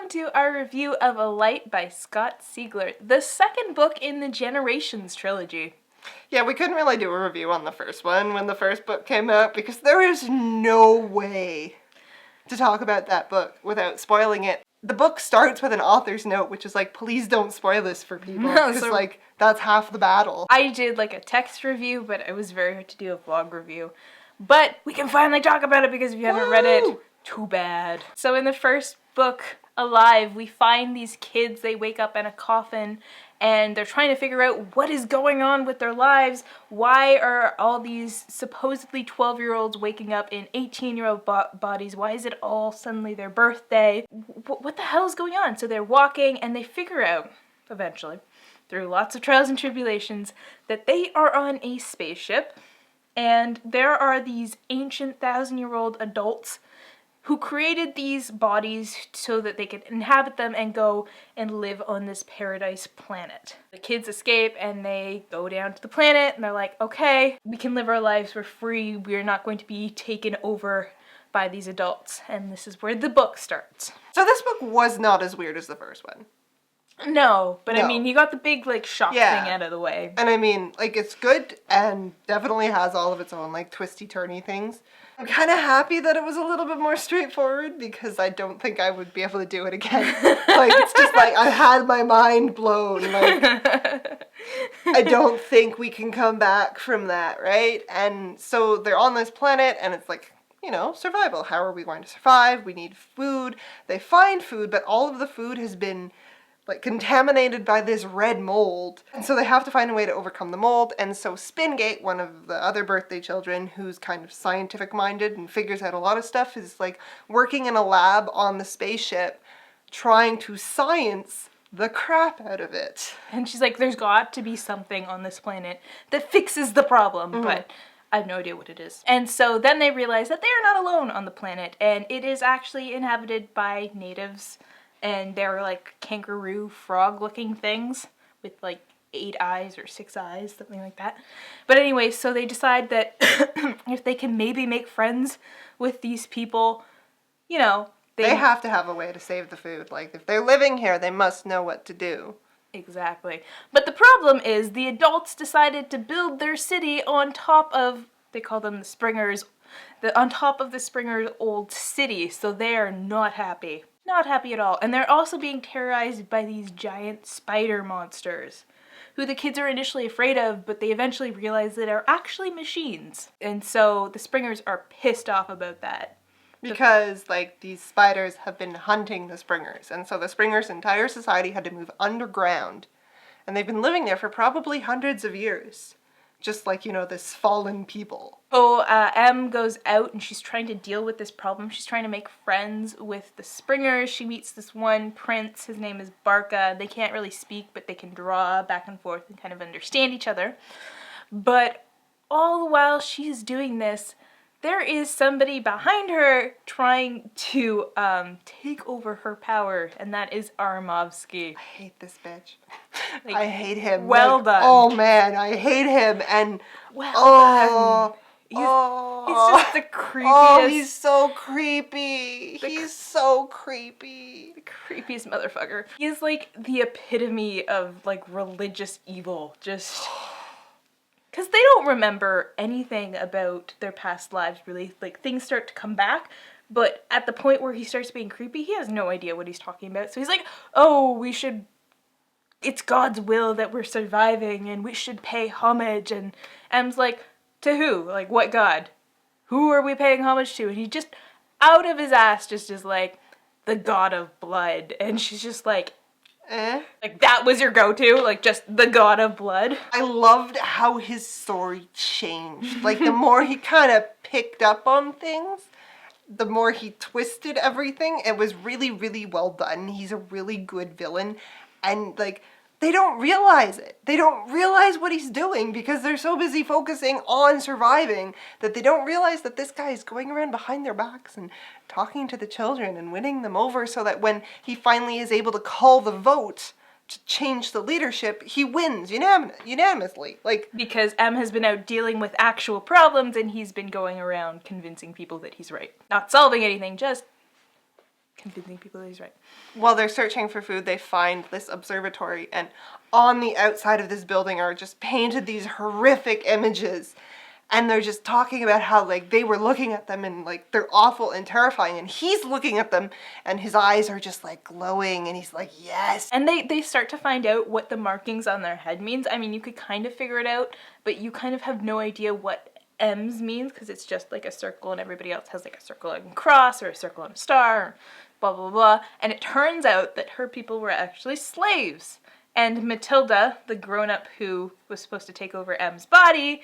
welcome to our review of Alight by Scott Sigler, the second book in the Generations trilogy. Yeah, we couldn't really do a review on the first one when the first book came out because there is no way to talk about that book without spoiling it. The book starts with an author's note, which is like, please don't spoil this for people, because like, that's half the battle. I did like a text review, but it was very hard to do a vlog review. But we can finally talk about it because if you haven't read it, too bad. So in the first book, Alive, we find these kids, they wake up in a coffin and they're trying to figure out what is going on with their lives. Why are all these supposedly 12-year-olds waking up in 18-year-old bodies? Why is it all suddenly their birthday? What the hell is going on? So they're walking and they figure out, eventually, through lots of trials and tribulations, that they are on a spaceship and there are these ancient 1,000-year-old adults who created these bodies so that they could inhabit them and go and live on this paradise planet. The kids escape and they go down to the planet and they're like, okay, we can live our lives for free. We're not going to be taken over by these adults. And this is where the book starts. So this book was not as weird as the first one. No, but No. I mean, you got the big, like, shock thing out of the way. And I mean, like, it's good and definitely has all of its own, like, twisty-turny things. I'm kind of happy that it was a little bit more straightforward because I don't think I would be able to do it again. Like, it's just like, I had my mind blown. Like, I don't think we can come back from that, right? And so they're on this planet and it's like, you know, survival. How are we going to survive? We need food. They find food, but all of the food has been like contaminated by this red mold. And so they have to find a way to overcome the mold. And so Spingate, one of the other birthday children who's kind of scientific minded and figures out a lot of stuff, is like working in a lab on the spaceship trying to science the crap out of it. And she's like, there's got to be something on this planet that fixes the problem, but I have no idea what it is. And so then they realize that they are not alone on the planet, and it is actually inhabited by natives. And they're like kangaroo frog looking things with like 8 eyes or 6 eyes, something like that. But anyway, so they decide that if they can maybe make friends with these people, you know, they have to have a way to save the food. Like, if they're living here, they must know what to do. Exactly. But the problem is the adults decided to build their city on top of, they call them the Springers, on top of the Springers' old city, so they are not happy. Not happy at all. And they're also being terrorized by these giant spider monsters, who the kids are initially afraid of, but they eventually realize that are actually machines. And so the Springers are pissed off about that. Because, like, these spiders have been hunting the Springers, and so the Springers' entire society had to move underground. And they've been living there for probably hundreds of years. Just like, you know, this fallen people. Oh, Em goes out and she's trying to deal with this problem. She's trying to make friends with the Springers. She meets this one prince. His name is Barca. They can't really speak, but they can draw back and forth and kind of understand each other. But all the while she's doing this, there is somebody behind her trying to take over her power, and that is Armovsky. I hate this bitch. Like, I hate him. Well done. Oh man, I hate him. And done. He's just the creepiest. Oh, he's so creepy. He's so creepy. The creepiest motherfucker. He's like the epitome of like religious evil. Just because they don't remember anything about their past lives, really. Like, things start to come back, but at the point where he starts being creepy, he has no idea what he's talking about. So he's like, oh, it's God's will that we're surviving, and we should pay homage. And Em's like, to who? Like, what God? Who are we paying homage to? And he just, out of his ass, just is like, the God of blood. And she's just like, Like, that was your go-to? Like, just the God of blood? I loved how his story changed. Like, the more he kind of picked up on things, the more he twisted everything. It was really, really well done. He's a really good villain. And, like, they don't realize it. They don't realize what he's doing because they're so busy focusing on surviving that they don't realize that this guy is going around behind their backs and talking to the children and winning them over so that when he finally is able to call the vote to change the leadership, he wins unanimously. Like, because Em has been out dealing with actual problems and he's been going around convincing people that he's right. Not solving anything, just convincing people that he's right. While they're searching for food, they find this observatory, and on the outside of this building are just painted these horrific images, and they're just talking about how, like, they were looking at them and, like, they're awful and terrifying, and he's looking at them and his eyes are just, like, glowing, and he's like, yes. And they start to find out what the markings on their head means. I mean, you could kind of figure it out, but you kind of have no idea what M's means, because it's just like a circle and everybody else has like a circle and cross or a circle and a star, or blah blah blah. And it turns out that her people were actually slaves. And Matilda, the grown-up who was supposed to take over M's body,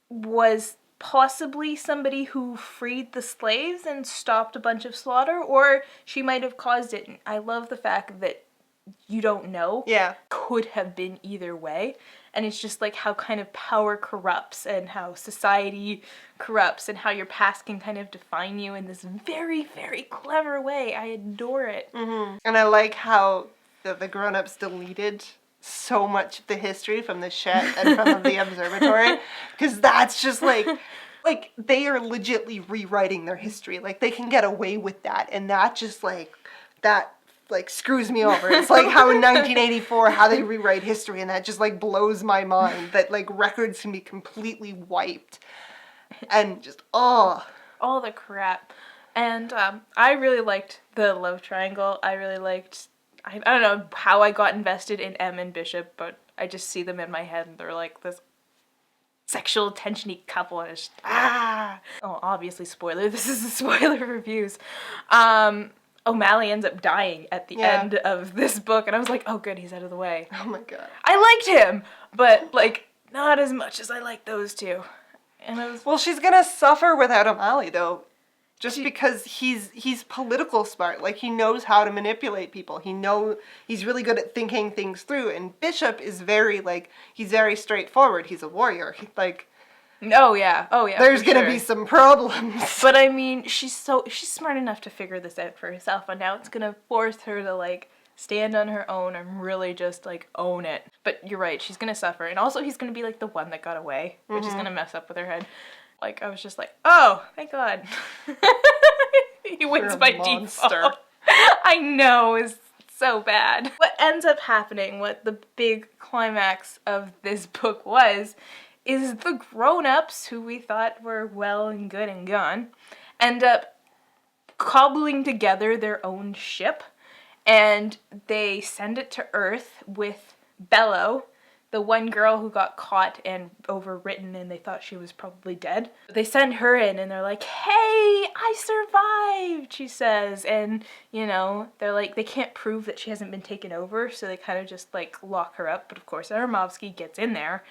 was possibly somebody who freed the slaves and stopped a bunch of slaughter, or she might have caused it. And I love the fact that you don't know. Yeah. Could have been either way. And it's just like how kind of power corrupts and how society corrupts and how your past can kind of define you in this very, very clever way. I adore it. Mm-hmm. And I like how the grown-ups deleted so much of the history from the shed and from the observatory, because that's just like they are legitly rewriting their history. Like, they can get away with that, and that just like screws me over. It's like how in 1984 how they rewrite history, and that just like blows my mind that like records can be completely wiped and just all the crap. And I really liked the love triangle. I really liked, I don't know how I got invested in M and Bishop, but I just see them in my head and they're like this sexual tension-y couple, and it's just, Oh, obviously spoiler. This is a spoiler reviews. O'Malley ends up dying at the end of this book, and I was like, oh good, he's out of the way. Oh my god. I liked him, but like not as much as I like those two. And I was, well, she's gonna suffer without O'Malley though. Just because he's political smart, like he knows how to manipulate people. He's really good at thinking things through. And Bishop is he's very straightforward. He's a warrior. Oh yeah. There's gonna be some problems. But I mean, she's smart enough to figure this out for herself, and now it's gonna force her to like stand on her own and really just like own it. But you're right, she's gonna suffer, and also he's gonna be like the one that got away, which is gonna mess up with her head. Like, I was just like, oh, thank God. He wins by default. I know, it's so bad. What ends up happening, what the big climax of this book is the grown-ups, who we thought were well and good and gone, end up cobbling together their own ship, and they send it to Earth with Bello, the one girl who got caught and overwritten and they thought she was probably dead. They send her in and they're like, hey, I survived, she says. And, you know, they're like, they can't prove that she hasn't been taken over, so they kind of just, like, lock her up. But, of course, Aramovsky gets in there,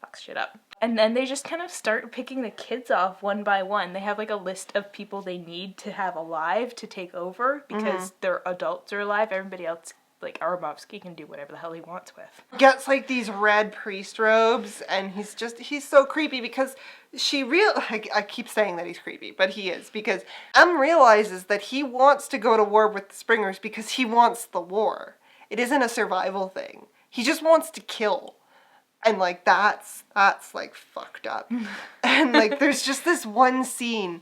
fucks shit up. And then they just kind of start picking the kids off one by one. They have, like, a list of people they need to have alive to take over because their adults are alive. Everybody else, like, Aramovsky can do whatever the hell he wants with. Gets like these red priest robes, and he's so creepy because I keep saying that he's creepy, but he is, because M realizes that he wants to go to war with the Springers because he wants the war. It isn't a survival thing. He just wants to kill. And like that's like fucked up. And like there's just this one scene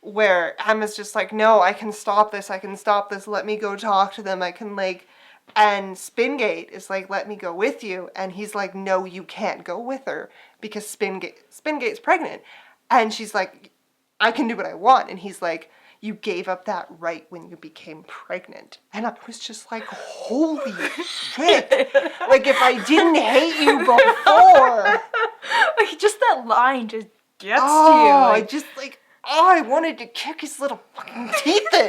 where Emma's just like, no, I can stop this, let me go talk to them, I can like. And Spingate is like, let me go with you. And he's like, no, you can't go with her because Spingate's pregnant. And she's like, I can do what I want. And he's like, you gave up that right when you became pregnant. And I was just like, holy shit. Like, if I didn't hate you before. Like, just that line just gets to you. I just like, I wanted to kick his little fucking teeth in.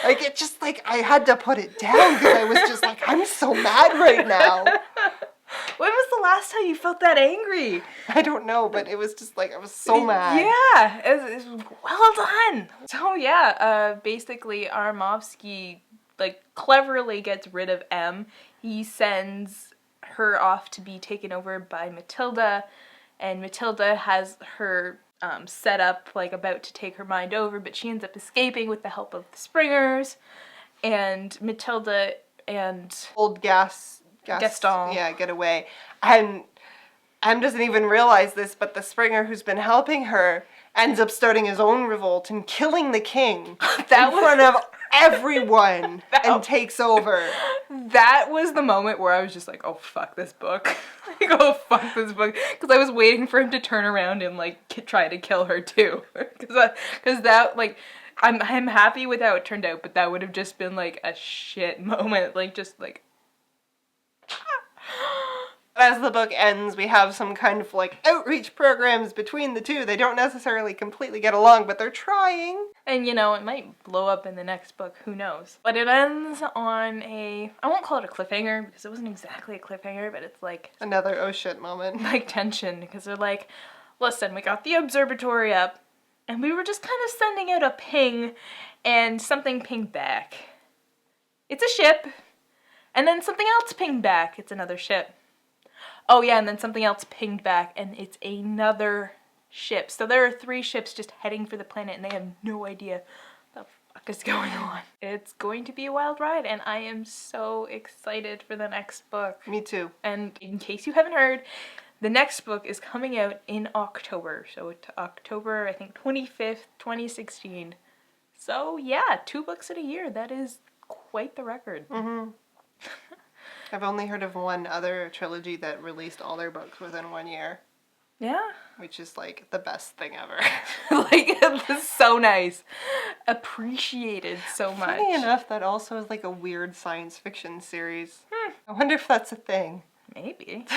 Like, it just, like, I had to put it down because I was just like, I'm so mad right now. When was the last time you felt that angry? I don't know, but it was just like, I was so mad. Yeah, it's well done. So yeah, basically Aramovsky, like, cleverly gets rid of M. He sends her off to be taken over by Matilda, and Matilda has her set up, like, about to take her mind over, but she ends up escaping with the help of the Springers, and Matilda and old Gaston, get away. And Em doesn't even realize this, but the Springer who's been helping her ends up starting his own revolt and killing the king That in was- front of everyone and takes over. That was the moment where I was just like, oh, fuck this book. Like, oh, fuck this book. Because I was waiting for him to turn around and, like, try to kill her, too. Because that, like, I'm happy with how it turned out, but that would have just been, like, a shit moment. Like, just, like... As the book ends, we have some kind of, like, outreach programs between the two. They don't necessarily completely get along, but they're trying. And, you know, it might blow up in the next book, who knows. But it ends on I won't call it a cliffhanger, because it wasn't exactly a cliffhanger, but it's like... Another oh shit moment. Like, tension, because they're like, listen, we got the observatory up, and we were just kind of sending out a ping, and something pinged back. It's a ship, and then something else pinged back. It's another ship. Oh yeah, and then something else pinged back, and it's another ship. So there are 3 ships just heading for the planet, and they have no idea what the fuck is going on. It's going to be a wild ride, and I am so excited for the next book. Me too. And in case you haven't heard, the next book is coming out in October. So it's October, I think, 25th, 2016. So yeah, 2 books in a year. That is quite the record. Mm-hmm. I've only heard of one other trilogy that released all their books within 1 year. Yeah. Which is, like, the best thing ever. Like, it's so nice. Appreciated so much. Funny enough, that also is, like, a weird science fiction series. I wonder if that's a thing. Maybe.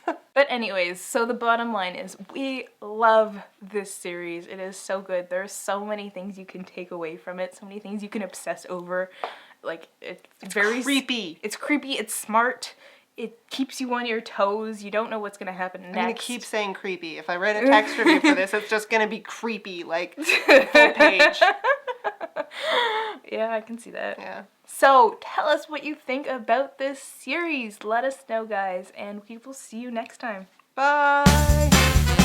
But anyways, so the bottom line is we love this series. It is so good. There are so many things you can take away from it. So many things you can obsess over. Like, it's very... creepy. It's creepy. It's smart. It keeps you on your toes. You don't know what's going to happen next. I'm going to keep saying creepy. If I write a text review for this, it's just going to be creepy, like, full page. Yeah, I can see that. Yeah. So, tell us what you think about this series. Let us know, guys, and we will see you next time. Bye!